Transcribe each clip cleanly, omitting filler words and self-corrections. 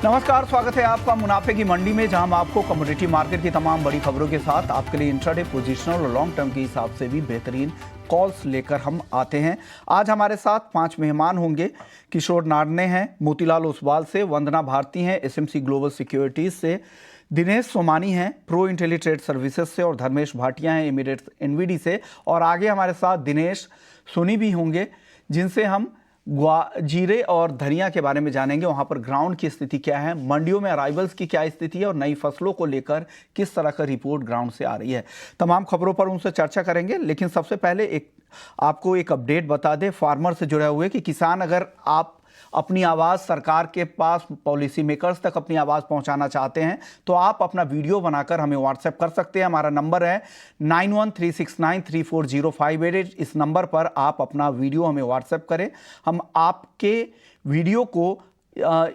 नमस्कार, स्वागत है आपका मुनाफे की मंडी में, जहां हम आपको कमोडिटी मार्केट की तमाम बड़ी खबरों के साथ आपके लिए इंट्राडे, पोजिशनल और लॉन्ग टर्म के हिसाब से भी बेहतरीन कॉल्स लेकर हम आते हैं। आज हमारे साथ 5 मेहमान होंगे। किशोर नारने हैं मोतीलाल ओसवाल से, वंदना भारती हैं एसएमसी ग्लोबल सिक्योरिटीज से, दिनेश सोमानी हैं प्रो इंटेलीट्रेड सर्विसेज से और धर्मेश भाटिया हैं एमिरेट्स एनवीडी से। और आगे हमारे साथ दिनेश सोनी भी होंगे, जिनसे हम जीरे और धनिया के बारे में जानेंगे। वहां पर ग्राउंड की स्थिति क्या है, मंडियों में अराइवल्स की क्या स्थिति है और नई फसलों को लेकर किस तरह का रिपोर्ट ग्राउंड से आ रही है। तमाम खबरों पर उनसे चर्चा करेंगे, लेकिन सबसे पहले आपको एक अपडेट बता दें फार्मर से जुड़े हुए कि किसान, अगर आप अपनी आवाज़ सरकार के पास, पॉलिसी मेकर्स तक अपनी आवाज़ पहुंचाना चाहते हैं तो आप अपना वीडियो बनाकर हमें व्हाट्सएप कर सकते हैं। हमारा नंबर है 9136934058। इस नंबर पर आप अपना वीडियो हमें व्हाट्सएप करें, हम आपके वीडियो को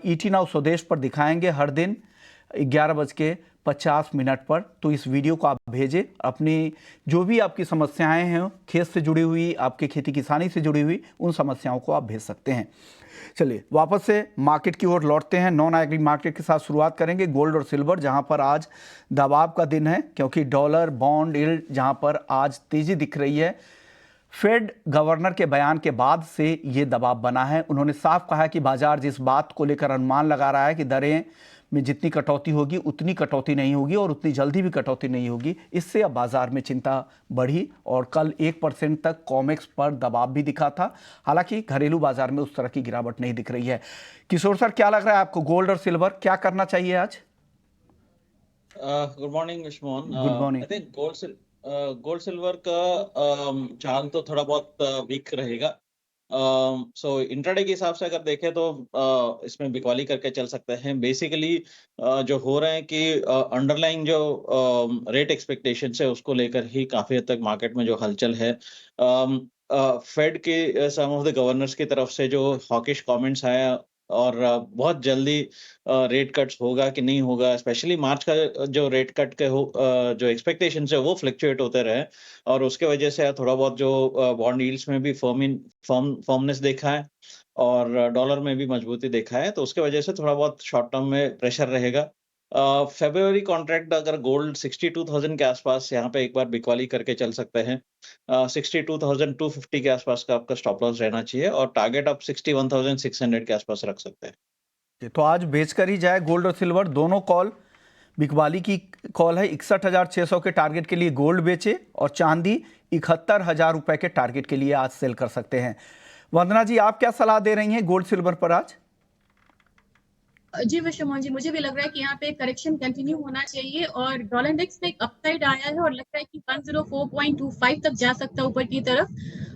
ईटी नाउ स्वदेश पर दिखाएंगे हर दिन 11:50 पर। तो इस वीडियो को आप भेजें, अपनी जो भी आपकी समस्याएं हैं खेत से जुड़ी हुई, आपके खेती किसानी से जुड़ी हुई, उन समस्याओं को आप भेज सकते हैं। चलिए वापस से मार्केट की ओर लौटते हैं। नॉन एग्री मार्केट के साथ शुरुआत करेंगे गोल्ड और सिल्वर, जहां पर आज दबाव का दिन है, क्योंकि डॉलर बॉन्ड यील्ड जहां पर आज तेजी दिख रही है। फेड गवर्नर के बयान के बाद से ये दबाव बना है। उन्होंने साफ कहा कि बाजार जिस बात को लेकर अनुमान लगा रहा है कि दरें में जितनी कटौती होगी उतनी कटौती नहीं होगी और उतनी जल्दी भी कटौती नहीं होगी, इससे अब बाजार में चिंता बढ़ी और कल 1% तक कॉमेक्स पर दबाव भी दिखा था। हालांकि घरेलू बाजार में उस तरह की गिरावट नहीं दिख रही है। किशोर सर, क्या लग रहा है आपको, गोल्ड और सिल्वर क्या करना चाहिए आज? Good morning Vishmohan. Good morning. I think gold silver का चांद तो थोड़ा बहुत वीक रहेगा। सो इंट्राडे के हिसाब से अगर देखें तो इसमें बिकवाली करके चल सकते हैं। बेसिकली जो हो रहा है कि अंडरलाइंग जो रेट एक्सपेक्टेशन है उसको लेकर ही काफी हद तक मार्केट में जो हलचल है। फेड के सम ऑफ द गवर्नर्स की तरफ से जो हॉकिश कमेंट्स आया और बहुत जल्दी रेट कट्स होगा कि नहीं होगा, स्पेशली मार्च का जो रेट कट के जो एक्सपेक्टेशंस है वो फ्लक्चुएट होते रहे और उसके वजह से थोड़ा बहुत जो बॉन्ड यील्ड्स में भी फर्मनेस देखा है और डॉलर में भी मजबूती देखा है, तो उसके वजह से थोड़ा बहुत शॉर्ट टर्म में प्रेशर रहेगा। फेब्रुअरी कॉन्ट्रैक्ट अगर गोल्ड 62,000 के आसपास यहाँ पे एक बार बिकवाली करके चल सकते हैं। 62,250 के आसपास का आपका स्टॉप लॉस रहना चाहिए और टारगेट आप 61,600 के आसपास रख सकते हैं। तो आज बेचकर ही जाए गोल्ड और सिल्वर दोनों कॉल। बिकवाली की कॉल है 61,600 के टारगेट के लिए गोल्ड बेचे और चांदी 71,000 रुपए के टारगेट के लिए आज सेल कर सकते हैं। वंदना जी, आप क्या सलाह दे रही हैं गोल्ड सिल्वर पर आज? जी विश्वमोहन जी, मुझे भी लग रहा है कि यहाँ पे करेक्शन कंटिन्यू होना चाहिए और डॉलर इंडेक्स में एक अपसाइड आया है और लगता है कि 104.25 तक जा सकता है ऊपर की तरफ।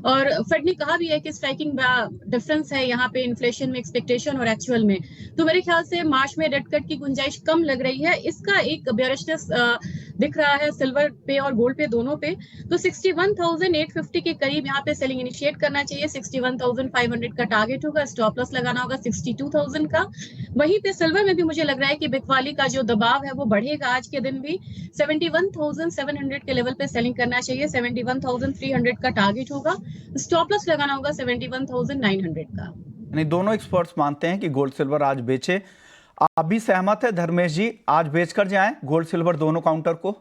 और फेड ने कहा भी है कि स्ट्राइकिंग डिफरेंस है यहाँ पे इन्फ्लेशन में एक्सपेक्टेशन और एक्चुअल में। तो मेरे ख्याल से मार्च में रेट कट की गुंजाइश कम लग रही है। इसका एक बेयरिशनेस दिख रहा है सिल्वर पे और गोल्ड पे दोनों पे। तो 61,850 के करीब यहाँ पे सेलिंग इनिशिएट करना चाहिए। 61,500 का टारगेट होगा, स्टॉप लॉस लगाना होगा 62,000 का। वहीं पे सिल्वर में भी मुझे लग रहा है कि बिकवाली का जो दबाव है वो बढ़ेगा आज के दिन भी। 71,700 के लेवल पे सेलिंग करना चाहिए। 71,300 का टारगेट होगा, स्टॉप लॉस लगाना होगा 71,900 का। यानी दोनों एक्सपर्ट्स मानते हैं कि गोल्ड सिल्वर आज बेचे। आप भी सहमत है धर्मेश जी, आज बेचकर जाएं गोल्ड सिल्वर दोनों काउंटर को?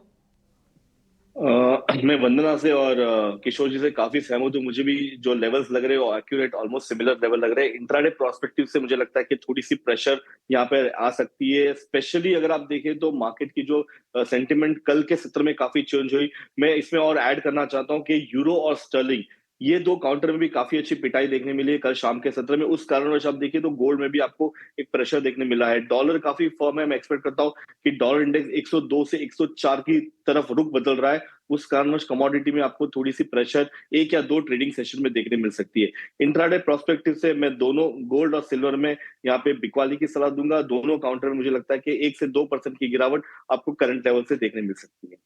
मैं वंदना से और किशोर जी से काफी सहमत हूँ। मुझे भी जो लेवल्स लग रहे हैं एक्यूरेट ऑलमोस्ट सिमिलर लेवल लग रहे हैं। इंट्राडे प्रोस्पेक्टिव से मुझे लगता है कि थोड़ी सी प्रेशर यहाँ पे आ सकती है, स्पेशली अगर आप देखें तो मार्केट की जो सेंटिमेंट कल के सत्र में काफी चेंज हुई। मैं इसमें और ऐड करना चाहता हूँ कि यूरो और स्टर्लिंग, ये दो काउंटर में भी काफी अच्छी पिटाई देखने मिली है कल शाम के सत्र में। उस कारणवश आप देखिए तो गोल्ड में भी आपको एक प्रेशर देखने मिला है। डॉलर काफी फर्म है, मैं एक्सपेक्ट करता हूँ कि डॉलर इंडेक्स 102 से 104 की तरफ रुख बदल रहा है। उस कारणवश कमोडिटी में आपको थोड़ी सी प्रेशर 1 या 2 ट्रेडिंग सेशन में देखने मिल सकती है। इंट्राडे प्रोस्पेक्टिव से मैं दोनों गोल्ड और सिल्वर में यहाँ पे बिकवाली की सलाह दूंगा। दोनों काउंटर में मुझे लगता है कि 1 से 2% की गिरावट आपको करंट लेवल से देखने मिल सकती है।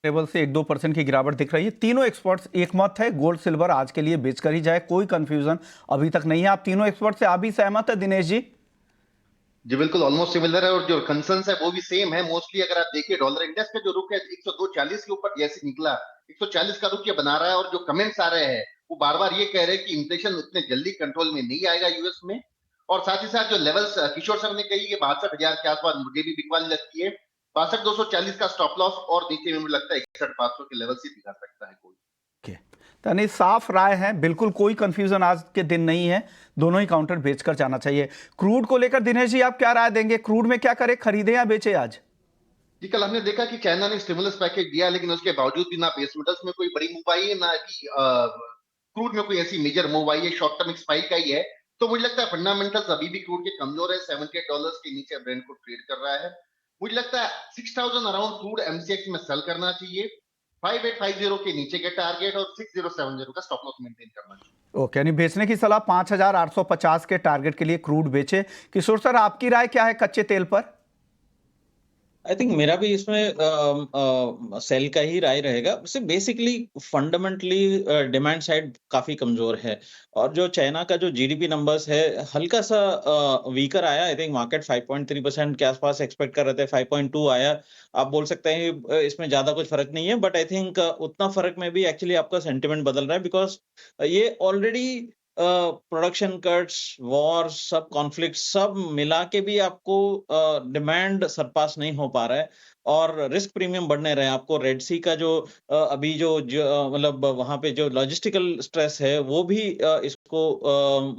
लेवल से 1-2% की गिरावट दिख रही है। तीनों एक्सपर्ट्स एक मत है, गोल्ड सिल्वर आज के लिए बेचकर ही जाए, कोई कंफ्यूजन अभी तक नहीं है। आप तीनों एक्सपर्ट से आप भी सहमत है दिनेश जी? जी बिल्कुल, ऑलमोस्ट सिमिलर है और जो कंसर्न्स है वो भी सेम है। मोस्टली अगर आप देखिए डॉलर इंडेक्स का जो रुख है 102.40 के ऊपर जैसे निकला, 140 का रुख ये बना रहा है और जो कमेंट्स आ रहे हैं वो बार बार ये कह रहे हैं कि इन्फ्लेशन उतने जल्दी कंट्रोल में नहीं आएगा यूएस में और साथ ही साथ जो लेवल्स किशोर सर ने कही कि 62,000 के आसपास मुझे भी बिकवाली लगती है। 62,240 का स्टॉप लॉस और नीचे में मुझे लगता है 61,500 के लेवल से दिखा सकता है कोई। यानी साफ राय है, बिल्कुल कोई कंफ्यूजन आज के दिन नहीं है, दोनों ही काउंटर बेचकर जाना चाहिए। क्रूड को लेकर दिनेश जी आप क्या राय देंगे? क्रूड में क्या करे, खरीदे या बेचे आज? जी, कल हमने देखा कि चाइना ने स्टिमुलस पैकेज दिया, लेकिन उसके बावजूद भी ना बेस मेटल्स में कोई बड़ी मूव आई है, ना कि क्रूड में कोई ऐसी मेजर मूव आई है, शॉर्ट टर्म स्पाइक आई है। तो मुझे लगता है फंडामेंटल्स अभी भी क्रूड के कमजोर है। $78 के नीचे ब्रेंट को ट्रेड कर रहा है। मुझे लगता है 6,000 अराउंड क्रूड एमसीएक्स में सेल करना चाहिए। 5850 के नीचे के टारगेट और 6070 का स्टॉप लॉस मेंटेन करना चाहिए। ओके, यानी बेचने की सलाह 5,850 के टारगेट के लिए क्रूड बेचे। किशोर सर आपकी राय क्या है कच्चे तेल पर? आई थिंक मेरा भी इसमें सेल का ही राय रहेगा। वैसे बेसिकली फंडामेंटली डिमांड साइड काफी कमजोर है और जो चाइना का जो जीडीपी नंबर्स है हल्का सा वीकर आया। आई थिंक मार्केट 5.3% के आसपास एक्सपेक्ट कर रहे थे, 5.2 आया। आप बोल सकते हैं इसमें ज्यादा कुछ फर्क नहीं है, बट आई थिंक उतना फर्क में भी एक्चुअली आपका सेंटिमेंट बदल रहा है, बिकॉज ये ऑलरेडी प्रोडक्शन कट्स, वॉर, सब कॉन्फ्लिक्ट सब मिला के भी आपको डिमांड सरपास नहीं हो पा रहा है और रिस्क प्रीमियम बढ़ने रहे हैं। आपको रेड सी का जो अभी जो मतलब वहां पे जो लॉजिस्टिकल स्ट्रेस है वो भी इसको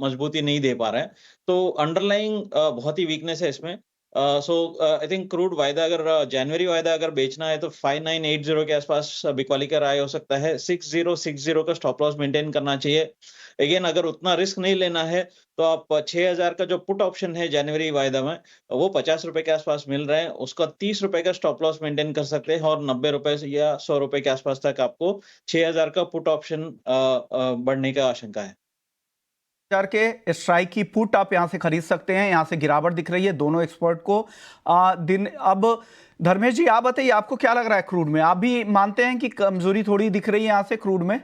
मजबूती नहीं दे पा रहा है। तो अंडरलाइंग बहुत ही वीकनेस है इसमें। सो आई थिंक क्रूड वायदा अगर जनवरी वायदा अगर बेचना है तो 5980 के आसपास बिकवाली का राय हो सकता है। 6060 का स्टॉप लॉस मेंटेन करना चाहिए। अगेन अगर उतना रिस्क नहीं लेना है तो आप 6,000 का जो पुट ऑप्शन है जनवरी वायदा में वो ₹50 के आसपास मिल रहा है, उसका ₹30 का स्टॉप लॉस मेंटेन कर सकते हैं और ₹90 या ₹100 के आसपास तक आपको 6,000 का पुट ऑप्शन बढ़ने का आशंका है। के स्ट्राइक की पुट आप यहां से खरीद सकते हैं। यहां से गिरावट दिख रही है दोनों एक्सपर्ट को दिन। अब धर्मेश जी आप बताइए, आपको क्या लग रहा है क्रूड में? आप भी मानते हैं कि कमजोरी थोड़ी दिख रही है यहां से क्रूड में?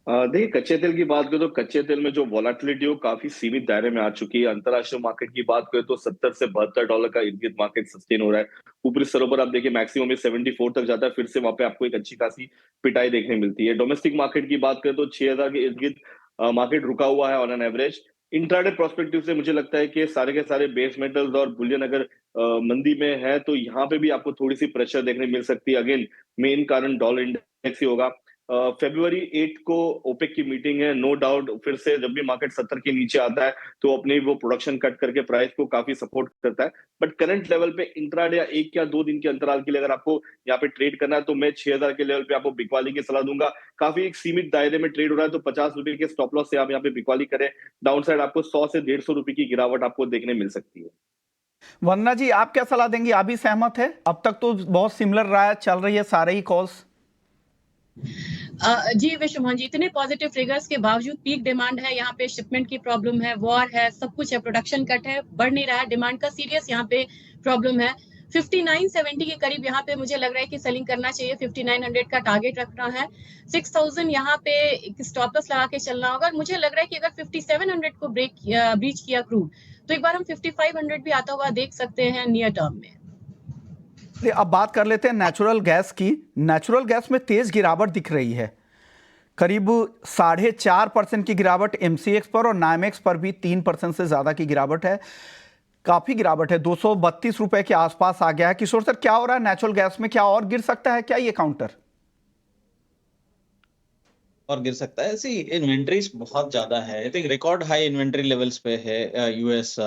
देखिए, कच्चे तेल की बात करें तो कच्चे तेल में जो वॉलेटिलिटी है काफी सीमित दायरे में आ चुकी है। अंतरराष्ट्रीय मार्केट की बात करें तो $70 से $72 का इर्द-गिर्द मार्केट सस्टेन हो रहा है। ऊपरी स्तरों पर आप देखिए मैक्सिमम में 74 तक जाता है, फिर से वहां पे आपको एक अच्छी खासी पिटाई देखने मिलती है। डोमेस्टिक मार्केट की बात करें तो 6,000 के इर्द-गिर्द मार्केट रुका हुआ है on an average. Intraday prospective से मुझे लगता है कि सारे के सारे बेस मेटल्स और बुलियन अगर मंदी में है तो यहाँ पे भी आपको थोड़ी सी प्रेशर देखने मिल सकती है। अगेन मेन कारण डॉलर इंडेक्स ही होगा। February 8 को ओपेक की मीटिंग है। नो डाउट फिर से जब भी मार्केट 70 के नीचे आता है तो अपने वो प्रोडक्शन कट करके प्राइस को काफी सपोर्ट करता है। बट करंट लेवल पे इंट्राडे या 1 या 2 दिन के अंतराल के लिए अगर आपको यहाँ पे ट्रेड करना है तो मैं 6,000 के लेवल पे आपको बिकवाली की सलाह दूंगा। काफी एक सीमित दायरे में ट्रेड हो रहा है तो ₹50 के स्टॉप लॉस से आप यहाँ पे बिकवाली करें। डाउन साइड आपको 100 से ₹150 की गिरावट आपको देखने मिल सकती है। वंदना जी आप क्या सलाह देंगी? आप भी सहमत है? अब तक तो बहुत सिमिलर राय चल रही है सारे ही कॉल्स। जी विश्वमोहन जी, इतने पॉजिटिव फिगर्स के बावजूद पीक डिमांड है, यहाँ पे शिपमेंट की प्रॉब्लम है, वॉर है, सब कुछ है, प्रोडक्शन कट है, बढ़ नहीं रहा है, डिमांड का सीरियस यहाँ पे प्रॉब्लम है। 5970 के करीब यहाँ पे मुझे लग रहा है कि सेलिंग करना चाहिए। 5900 का टारगेट रखना है। 6000 यहाँ पे स्टॉप लॉस लगा के चलना होगा। और मुझे लग रहा है कि अगर 5700 को ब्रीच किया क्रूड तो एक बार हम 5500 भी आता हुआ देख सकते हैं नियर टर्म में। अब बात कर लेते हैं नेचुरल गैस की। नेचुरल गैस में तेज गिरावट दिख रही है, करीब 4.5% की गिरावट एमसीएक्स पर और नाइमेक्स पर भी 3% से ज्यादा की गिरावट है। काफी गिरावट है, ₹232 के आसपास आ गया है। किशोर सर क्या हो रहा है नेचुरल गैस में? क्या और गिर सकता है क्या ये काउंटर? और गिर सकता है। सी इन्वेंट्रीज बहुत ज्यादा है। I think record high inventory levels पे है यूएस।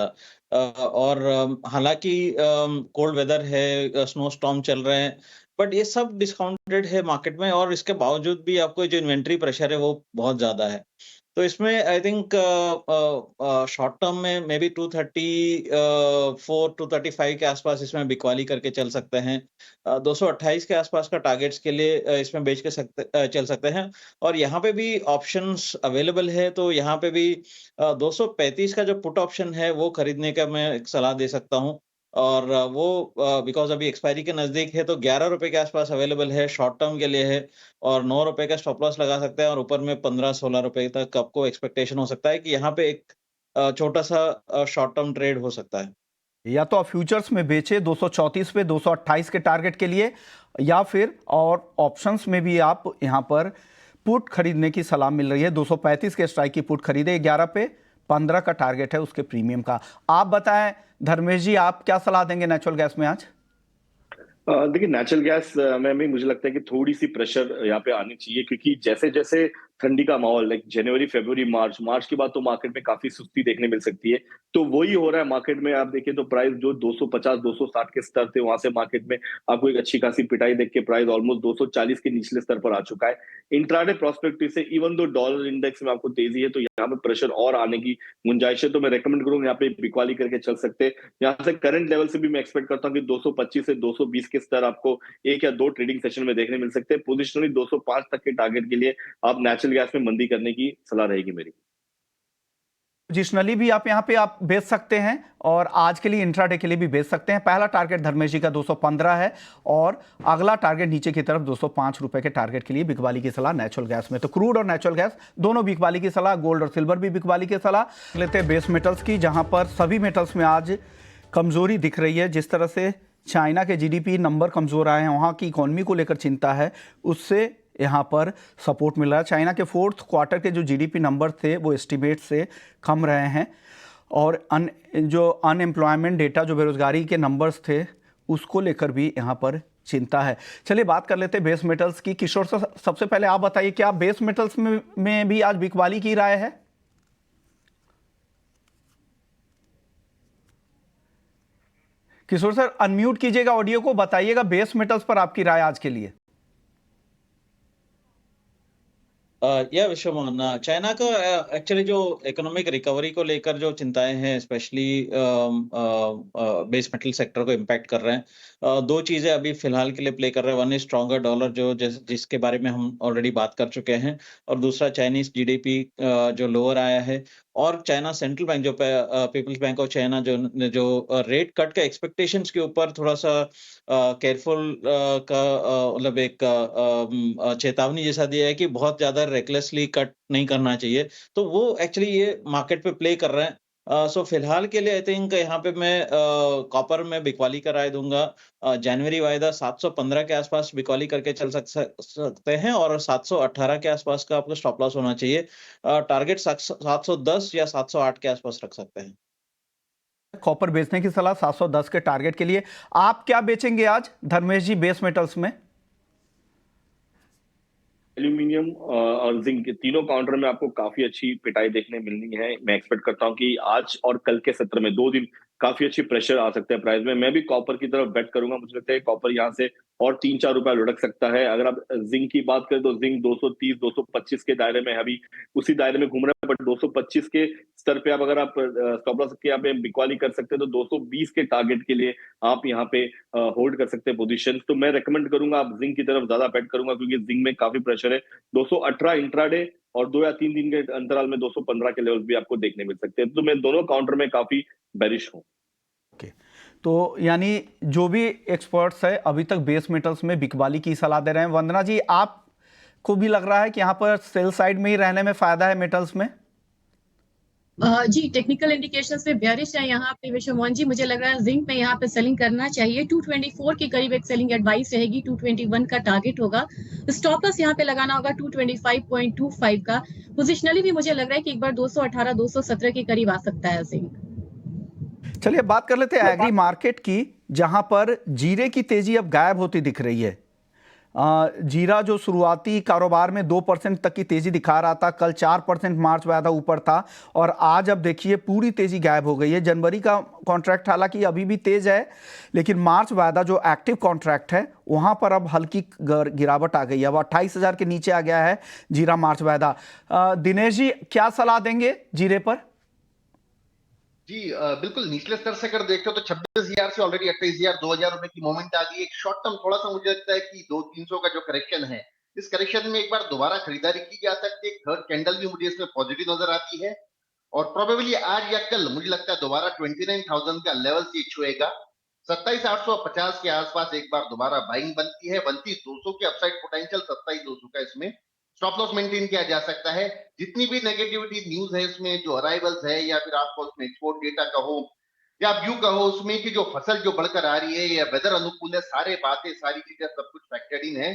और हालांकि कोल्ड वेदर है, स्नो स्टॉर्म चल रहे हैं, बट ये सब डिस्काउंटेड है मार्केट में और इसके बावजूद भी आपको जो इन्वेंट्री प्रेशर है वो बहुत ज्यादा है। तो इसमें आई थिंक शॉर्ट टर्म में मे बी 234 235 के आसपास इसमें बिकवाली करके चल सकते हैं। 228 के आसपास का टारगेट्स के लिए इसमें बेच के चल सकते हैं और यहाँ पे भी ऑप्शंस अवेलेबल है। तो यहाँ पे भी 235 का जो पुट ऑप्शन है वो खरीदने का मैं एक सलाह दे सकता हूँ और वो बिकॉज अभी एक्सपायरी के नजदीक है तो ₹11 के आसपास अवेलेबल है, शॉर्ट टर्म के लिए है और ₹9 का स्टॉप लॉस लगा सकते हैं और ऊपर में ₹15-16 तक आपको एक्सपेक्टेशन हो सकता है कि यहाँ पे एक छोटा सा शॉर्ट टर्म ट्रेड हो सकता है। या तो आप फ्यूचर्स में बेचे 234 पे 228 के टारगेट के लिए, या फिर और ऑप्शंस में भी आप यहां पर पुट खरीदने की सलाह मिल रही है। 235 के स्ट्राइक की पुट खरीदे 11 पे, 15 का टारगेट है उसके प्रीमियम का। आप बताएं धर्मेश जी, आप क्या सलाह देंगे नेचुरल गैस में आज? देखिए नेचुरल गैस में भी मुझे लगता है कि थोड़ी सी प्रेशर यहाँ पे आनी चाहिए, क्योंकि जैसे जैसे ठंडी का माहौल, लाइक जनवरी फरवरी मार्च मार्च के बाद तो मार्केट में काफी सुस्ती देखने मिल सकती है। तो वही हो रहा है मार्केट में। आप देखिए तो प्राइस जो 250 260 के स्तर थे, वहां से मार्केट में आपको एक अच्छी खासी पिटाई देख के प्राइस ऑलमोस्ट 240 के निचले स्तर पर आ चुका है। इंट्राडे प्रोस्पेक्टिव से इवन दो डॉलर इंडेक्स में आपको तेजी है, तो यहाँ पे प्रेशर और आने की गुंजाइश है। तो मैं रेकमेंड करूंगा यहाँ पे बिकवाली करके चल सकते हैं। यहाँ से करंट लेवल से भी मैं एक्सपेक्ट करता हूँ कि 225 से 220 के स्तर आपको एक या दो ट्रेडिंग सेशन में देखने मिल सकते हैं। पोजिशनली 205 तक के टारगेट के लिए आप नेचुरल गैस में मंदी करने की सलाह रहेगी मेरी। पोजिशनली भी आप यहाँ पे आप बेच सकते हैं और आज के लिए इंट्राडे के लिए भी बेच सकते हैं। पहला टारगेट धर्मेश जी का 215 है और अगला टारगेट नीचे की तरफ 205 रुपए के टारगेट के लिए बिकवाली की सलाह नेचुरल गैस में। तो क्रूड और नेचुरल गैस दोनों बिकवाली की सलाह, गोल्ड और सिल्वर भी बिकवाली की सलाह। लेते हैं बेस मेटल्स की, जहां पर सभी मेटल्स में आज कमजोरी दिख रही है। जिस तरह से चाइना के जीडीपी नंबर कमजोर आए हैं, वहां की इकोनॉमी को लेकर चिंता है, उससे यहाँ पर सपोर्ट मिल रहा है। चाइना के फोर्थ क्वार्टर के जो जीडीपी नंबर थे वो एस्टिमेट से कम रहे हैं और जो अनएम्प्लॉयमेंट डेटा, जो बेरोजगारी के नंबर्स थे, उसको लेकर भी यहाँ पर चिंता है। चलिए बात कर लेते हैं बेस मेटल्स की। किशोर सर, सबसे पहले आप बताइए क्या बेस मेटल्स में भी आज बिकवाली की राय है? किशोर सर अनम्यूट कीजिएगा ऑडियो को, बताइएगा बेस मेटल्स पर आपकी राय आज के लिए। यह विश्वमोहन, चाइना का एक्चुअली जो इकोनॉमिक रिकवरी को लेकर जो चिंताएं हैं, स्पेशली बेस मेटल सेक्टर को इम्पैक्ट कर रहे हैं। दो चीजें अभी फिलहाल के लिए प्ले कर रहे हैं। वन इज स्ट्रॉन्गर डॉलर, जो जिसके बारे में हम ऑलरेडी बात कर चुके हैं, और दूसरा चाइनीज जीडीपी जो लोअर आया है, और चाइना सेंट्रल बैंक जो पीपल्स बैंक ऑफ चाइना जो रेट कट के एक्सपेक्टेशंस के ऊपर थोड़ा सा केयरफुल का मतलब एक चेतावनी जैसा दिया है कि बहुत ज्यादा रेकलेसली कट नहीं करना चाहिए। तो वो एक्चुअली ये मार्केट पे प्ले कर रहे हैं। सो फिलहाल के लिए आई थिंक यहाँ पे मैं कॉपर में बिकवाली का राय दूंगा। जनवरी वायदा 715 के आसपास बिकवाली करके चल सकते हैं और 718 के आसपास का आपको स्टॉप लॉस होना चाहिए। टारगेट 710 या 708 के आसपास रख सकते हैं। कॉपर बेचने की सलाह 710 के टारगेट के लिए। आप क्या बेचेंगे आज धर्मेश जी बेस मेटल्स में? एल्यूमिनियम और जिंक के तीनों काउंटर में आपको काफी अच्छी पिटाई देखने मिलनी है। मैं एक्सपेक्ट करता हूं कि आज और कल के सत्र में 2 दिन काफी अच्छी प्रेशर आ सकता है प्राइस में। मैं भी कॉपर की तरफ बेट करूंगा। मुझे लगता है कॉपर यहाँ से और 3-4 रुपए लुढ़क सकता है। अगर आप जिंक की बात करें तो जिंक 230 225 के दायरे में अभी उसी दायरे में घूम रहा है, बट 225 के स्तर पे अगर आप स्टॉप लॉस के यहाँ पे बिकवाली कर सकते हैं तो 220 के टारगेट के लिए आप यहाँ पे होल्ड कर सकते हैं पोजीशन। तो मैं रेकमेंड करूंगा आप जिंक की तरफ ज्यादा बेट करूंगा, क्योंकि जिंक में काफी प्रेशर है। 218 इंट्राडे और 2 या 3 दिन के अंतराल में 215 के लेवल भी आपको देखने मिल सकते हैं। तो मैं दोनों काउंटर में काफी बेरिश हूं। तो यानी जो भी एक्सपर्ट्स है अभी तक बेस मेटल्स में बिकवाली की सलाह दे रहे हैं। वंदना जी, आपको भी लग रहा है कि यहाँ पर सेल साइड में ही रहने में फायदा है मेटल्स में? जी, टेक्निकल इंडिकेशंस पे बेयरिश है यहाँ पे विश्वमोहन जी। मुझे लग रहा है जिंक में यहाँ पे सेलिंग करना चाहिए। 224 के करीब एक सेलिंग एडवाइस रहेगी, 221 का टारगेट होगा। स्टॉप लॉस यहाँ पे लगाना होगा 225.25 का। पोजिशनली भी मुझे लग रहा है कि एक बार 218 217 के करीब आ सकता है जिंक। चलिए बात कर लेते हैं एग्री मार्केट की, जहां पर जीरे की तेजी अब गायब होती दिख रही है। जीरा जो शुरुआती कारोबार में 2% तक की तेजी दिखा रहा था, कल 4% मार्च वायदा ऊपर था और आज अब देखिए पूरी तेजी गायब हो गई है। जनवरी का कॉन्ट्रैक्ट हालांकि अभी भी तेज है, लेकिन मार्च वायदा जो एक्टिव कॉन्ट्रैक्ट है वहां पर अब हल्की गिरावट आ गई है। अब 28,000 के नीचे आ गया है जीरा मार्च वायदा। दिनेश जी, क्या सलाह देंगे जीरे पर? जी बिल्कुल निचले स्तर से अगर देखते हो तो 26,000 से ऑलरेडी 28,000 2,000 रुपए की मूवमेंट आ गई। एक शॉर्ट टर्म थोड़ा सा मुझे लगता है कि 200-300 का जो करेक्शन है, इस करेक्शन में एक बार दोबारा खरीदारी की जा सकती है। थर्ड कैंडल भी मुझे इसमें पॉजिटिव नजर आती है और प्रोबेबली आज या कल मुझे लगता है दोबारा 29,000 का लेवल ये छुएगा। 27,850 के आसपास एक बार दोबारा बाइंग बनती है। 29,200 के अपसाइड पोटेंशियल, 27,200 का इसमें स्टॉप लॉस मेंटेन किया जा सकता है। जितनी भी नेगेटिविटी न्यूज है इसमें, जो अराइवल्स है या फिर आपको उसमें एक्सपोर्ट डेटा कहो या आप यूं कहो उसमें कि जो फसल जो बढ़कर आ रही है या वेदर अनुकूल है, सारे बातें सारी चीजें सब कुछ फैक्टर्ड इन है।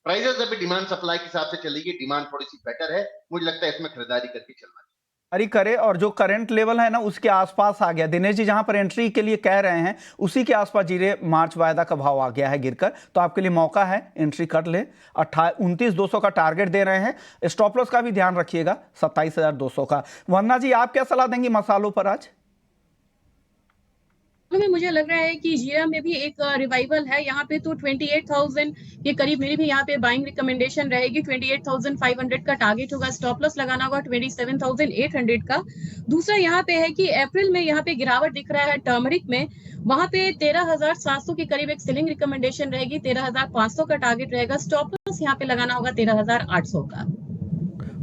प्राइसेस अभी डिमांड सप्लाई के हिसाब से चलेगी। डिमांड थोड़ी सी बेटर है, मुझे लगता है इसमें खरीदारी करके चलना चाहिए। जारी करे और जो करंट लेवल है ना उसके आसपास आ गया। दिनेश जी जहां पर एंट्री के लिए कह रहे हैं उसी के आसपास जीरे मार्च वायदा का भाव आ गया है गिरकर, तो आपके लिए मौका है, एंट्री कर ले। 29,200 का टारगेट दे रहे हैं। स्टॉप लॉस का भी ध्यान रखिएगा 27,200 का। वंदना जी आप क्या सलाह देंगी मसालों पर आज? में मुझे लग रहा है कि जीरा में भी एक रिवाइवल है यहाँ पे, तो 28,000 के करीब मेरी भी यहाँ पे बाइंग रिकमेंडेशन रहेगी। 28,500 का टारगेट होगा, स्टॉप लॉस लगाना होगा 27,800 का। दूसरा यहाँ पे है कि अप्रैल में यहाँ पे गिरावट दिख रहा है टर्मरिक में, वहां पे 13,700 के करीब एक सेलिंग रिकमेंडेशन रहेगी, 13,500 का टारगेट रहेगा, स्टॉप लॉस यहाँ पे लगाना होगा 13,800 का।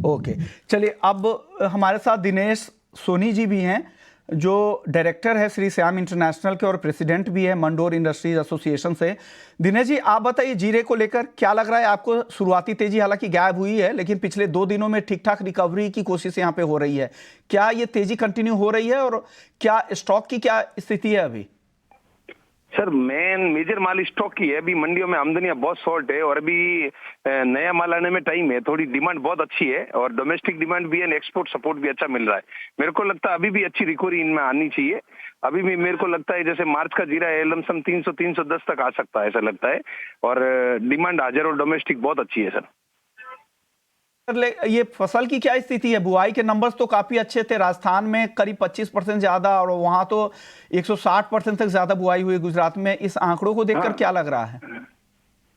ओके, चलिए अब हमारे साथ दिनेश सोनी जी भी हैं जो डायरेक्टर है श्री श्याम इंटरनेशनल के और प्रेसिडेंट भी है मंडोर इंडस्ट्रीज एसोसिएशन से। दिनेश जी आप बताइए जीरे को लेकर क्या लग रहा है आपको? शुरुआती तेजी हालांकि गायब हुई है लेकिन पिछले 2 दिनों में ठीक ठाक रिकवरी की कोशिश यहाँ पे हो रही है, क्या ये तेजी कंटिन्यू हो रही है और क्या स्टॉक की क्या स्थिति है अभी? सर मेजर माल स्टॉक की है। अभी मंडियों में आमदनियां बहुत शॉर्ट है और अभी नया माल आने में टाइम है। थोड़ी डिमांड बहुत अच्छी है और डोमेस्टिक डिमांड भी है, एक्सपोर्ट सपोर्ट भी अच्छा मिल रहा है। मेरे को लगता है अभी भी अच्छी रिकवरी इनमें आनी चाहिए। अभी भी मेरे को लगता है जैसे मार्च का जीरा है लमसम 300-310 तक आ सकता है ऐसा लगता है और डिमांड हाजिर और डोमेस्टिक बहुत अच्छी है सर। ये फसल की क्या स्थिति है? बुआई के नंबर्स तो काफी अच्छे थे, राजस्थान में करीब 25% ज्यादा और वहां तो 160% तक ज्यादा बुआई हुई गुजरात में। इस आंकड़ों को देखकर क्या लग रहा है?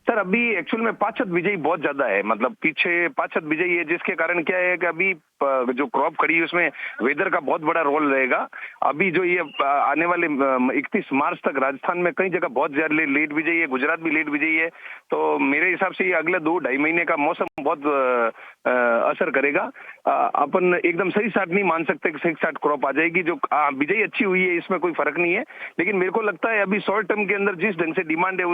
सर अभी एक्चुअल में 5 बिजाई बहुत ज्यादा है, मतलब पीछे 5 बिजाई है, जिसके कारण क्या है कि अभी जो क्रॉप खड़ी है उसमें वेदर का बहुत बड़ा रोल रहेगा। अभी जो ये आने वाले 31 मार्च तक राजस्थान में कई जगह बहुत ज्यादा लेट बिजाई है, गुजरात भी लेट बिजाई है, तो मेरे हिसाब से ये अगले 2-2.5 महीने का मौसम बहुत असर करेगा। अपन एकदम सही साट नहीं मान सकते कि सही साट क्रॉप आ जाएगी। जो बिजाई अच्छी हुई है इसमें कोई फर्क नहीं है, लेकिन मेरे को लगता है अभी शॉर्ट टर्म के अंदर जिस ढंग से डिमांड है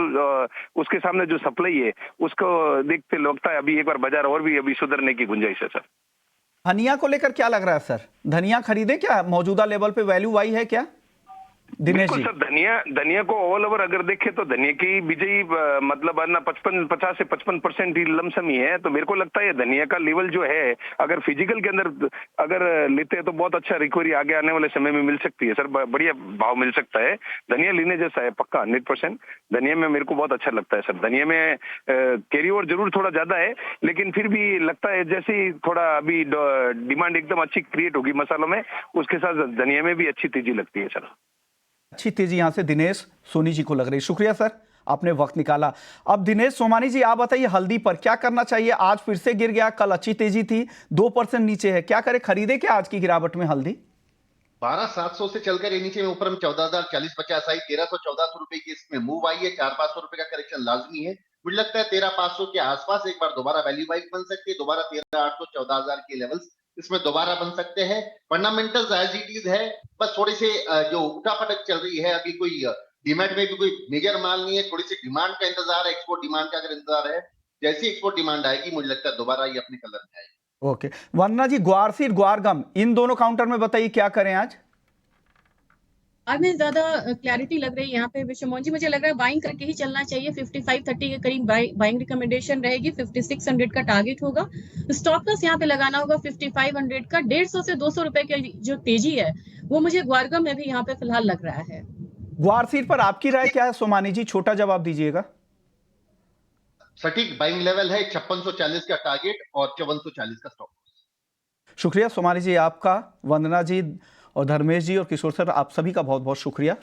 उसके सामने जो सप्लाई है उसको देखते लगता है अभी एक बार बाजार और भी अभी सुधरने की गुंजाइश है सर। धनिया को लेकर क्या लग रहा है सर? धनिया खरीदे क्या? मौजूदा लेवल पे वैल्यू आई है क्या दिनेश जी? सर धनिया को ऑल ओवर अगर देखें तो धनिया की बिजाई मतलब ना 50 से 55% ही लमसम ही है। तो मेरे को लगता है धनिया का लेवल जो है अगर फिजिकल के अंदर अगर लेते हैं तो बहुत अच्छा रिकवरी आगे आने वाले समय में मिल सकती है सर, बढ़िया भाव मिल सकता है। धनिया लेने जैसा है पक्का 100%। धनिया में मेरे को बहुत अच्छा लगता है सर। धनिया में कैरी ओवर जरूर थोड़ा ज्यादा है लेकिन फिर भी लगता है जैसे ही थोड़ा अभी डिमांड एकदम अच्छी क्रिएट होगी मसालों में, उसके साथ धनिया में भी अच्छी तेजी लगती है सर। अच्छी तेजी यहां से दिनेश सोनी जी को लग रही। शुक्रिया सर, आपने वक्त निकाला। अब दिनेश सोमानी जी आप बताइए हल्दी पर क्या करना चाहिए? आज फिर से गिर गया, कल अच्छी तेजी थी, 2% नीचे है, क्या करे? खरीदे क्या आज की गिरावट में हल्दी? 12,700 से चलकर ये नीचे में ऊपर में 14,040-50 आई, 1300-1400 रुपए की इसमें मूव आई है। 4,500 रुपए का करेक्शन लाजमी है। मुझे लगता है 13,500 के आसपास एक बार दोबारा वैल्यू बाइक बन सकती है। दोबारा 13,800-14,000 के लेवल्स इसमें दोबारा बन सकते हैं। फंडामेंटल्स एज इट इज है, बस थोड़ी से जो उठापटक चल रही है, अभी कोई डिमांड में भी कोई मेजर माल नहीं है, थोड़ी सी डिमांड का इंतजार है, एक्सपोर्ट डिमांड का अगर इंतजार है, जैसी एक्सपोर्ट डिमांड आएगी मुझे लगता है दोबारा ये अपने कलर में आएगी। ओके, वंदना जी ग्वारसीड ग्वारगम इन दोनों काउंटर में बताइए क्या करें आज? आज में ज्यादा क्लैरिटी लग रही है यहाँ पे विश्वमोहन जी, मुझे लग रहा है बाइंग करके ही चलना चाहिए। 55-30 के करीब बाइंग रिकमेंडेशन रहेगी, 5600 का टारगेट होगा, स्टॉप लॉस यहाँ पे लगाना होगा 5500 का। 150 से 200 रुपए की जो तेजी है वो मुझे ग्वारगम में भी यहाँ पे फिलहाल लग रहा है। ग्वारसीड पर आपकी राय क्या है सोमानी जी? छोटा जवाब दीजिएगा। सटीक बाइंग लेवल है 5640 का टारगेट और 5440 का स्टॉप लॉस। शुक्रिया सोमानी जी आपका, वंदना जी और धर्मेश जी और किशोर सर, आप सभी का बहुत बहुत शुक्रिया।